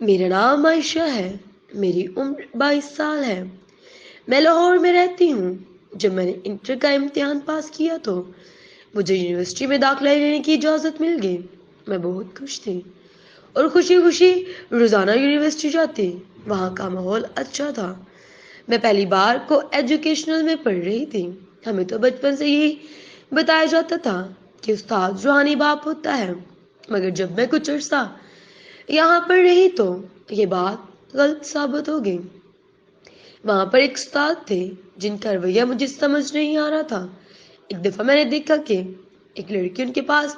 میرا نام عائشہ ہے۔ میری عمر 22 سال ہے۔ میں لاہور میں رہتی ہوں۔ جب میں نے انٹر کا امتحان پاس کیا تو مجھے یونیورسٹی میں داخلہ لینے کی اجازت مل گئی۔ میں بہت خوش تھی اور خوشی خوشی روزانہ یونیورسٹی جاتی۔ وہاں کا ماحول اچھا تھا۔ میں پہلی بار کو ایجوکیشنل میں پڑھ رہی تھی۔ ہمیں تو بچپن سے یہی بتایا جاتا تھا کہ استاد روحانی باپ ہوتا ہے، مگر جب میں کچھ عرصہ یہاں پر رہی تو یہ بات غلط ثابت ہو گئی۔ وہاں پر ایک استاد تھے جن کا رویہ مجھے سمجھ نہیں آ رہا تھا۔ ایک دفعہ میں نے دیکھا کہ ایک لڑکی ان کے پاس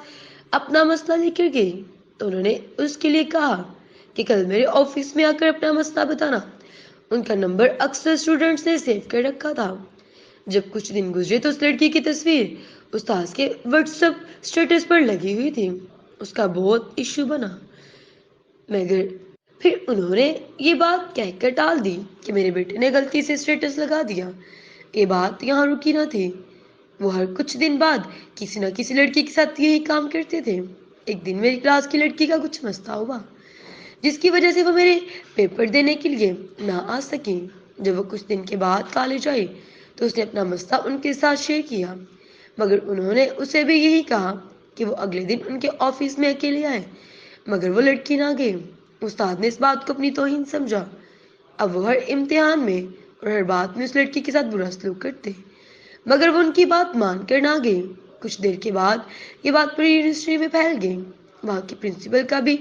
اپنا مسئلہ لے کر گئی تو انہوں نے اس کے لیے کہا کہ کل میرے آفس میں آ کر اپنا مسئلہ بتانا۔ ان کا نمبر اکثر اسٹوڈنٹس نے سیو کر رکھا تھا۔ جب کچھ دن گزرے تو اس لڑکی کی تصویر استاد کے واٹس ایپ اسٹیٹس پر لگی ہوئی تھی۔ اس کا بہت ایشو بنا، مگر پھر انہوں نے یہ بات کہہ کر ٹال دی کہ میرے بیٹے نے غلطی سے اسٹیٹس لگا دیا۔ یہ بات یہاں رکی نہ تھی۔ وہ ہر کچھ دن بعد کسی نہ کسی لڑکی کے ساتھ یہی کام کرتے تھے۔ ایک دن میری کلاس کی لڑکی کا کچھ مسئلہ ہوا جس کی وجہ سے وہ میرے پیپر دینے کے لیے نہ آ سکی۔ جب وہ کچھ دن کے بعد کالج آئی تو اس نے اپنا مسئلہ ان کے ساتھ شیئر کیا، مگر انہوں نے اسے بھی یہی کہا کہ وہ اگلے دن ان کے آفس میں اکیلے آئے، مگر وہ لڑکی نہ گئی۔ استاد نے اس بات کو اپنی توہین سمجھا۔ اب وہ ہر امتحان میں اور ہر بات میں اس لڑکی کے ساتھ برا سلوک کرتے، مگر وہ ان کی بات مان کر نہ گئی۔ کچھ دیر کے بعد یہ بات پوری یونیورسٹی میں پھیل گئی۔ وہاں کی پرنسپل کا بھی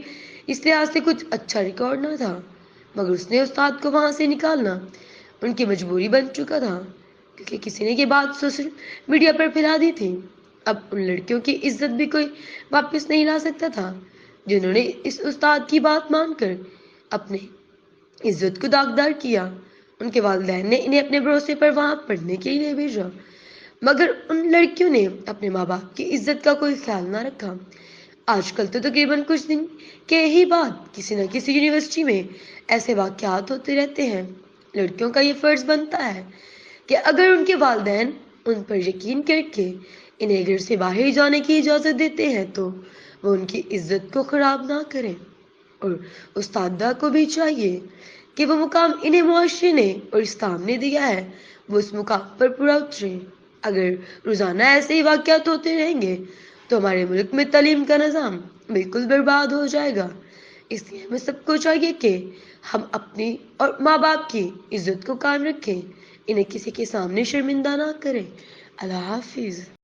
اس لحاظ سے کچھ اچھا ریکارڈ نہ تھا، مگر اس نے استاد کو وہاں سے نکالنا ان کی مجبوری بن چکا تھا، کیونکہ کسی نے یہ بات سوشل میڈیا پر پھیلا دی تھی۔ اب ان لڑکیوں کی عزت بھی کوئی واپس نہیں لا سکتا تھا جنہوں نے اس استاد کی بات مان کر اپنے عزت کو داغدار کیا۔ ان کے والدین نے انہیں اپنے بھروسے پر وہاں پڑھنے کے لیے بھیجا، مگر ان لڑکیوں نے اپنے ماں باپ کی عزت کا کوئی خیال نہ رکھا۔ آج کل تو تقریباً کچھ دن کے ہی بعد کسی نہ کسی یونیورسٹی میں ایسے واقعات ہوتے رہتے ہیں۔ لڑکیوں کا یہ فرض بنتا ہے کہ اگر ان کے والدین ان پر یقین کر کے انہیں گھر سے باہر جانے کی اجازت دیتے ہیں تو وہ ان کی عزت کو خراب نہ کریں، اور استادہ کو بھی چاہیے کہ وہ مقام انہیں معاشرے نے اور اسلام نے دیا ہے وہ اس مقام پر پورا اتریں۔ اگر روزانہ ایسے ہی واقعات ہوتے رہیں گے تو ہمارے ملک میں تعلیم کا نظام بالکل برباد ہو جائے گا۔ اس لیے ہمیں سب کو چاہیے کہ ہم اپنی اور ماں باپ کی عزت کو قائم رکھیں، انہیں کسی کے سامنے شرمندہ نہ کریں۔ اللہ حافظ۔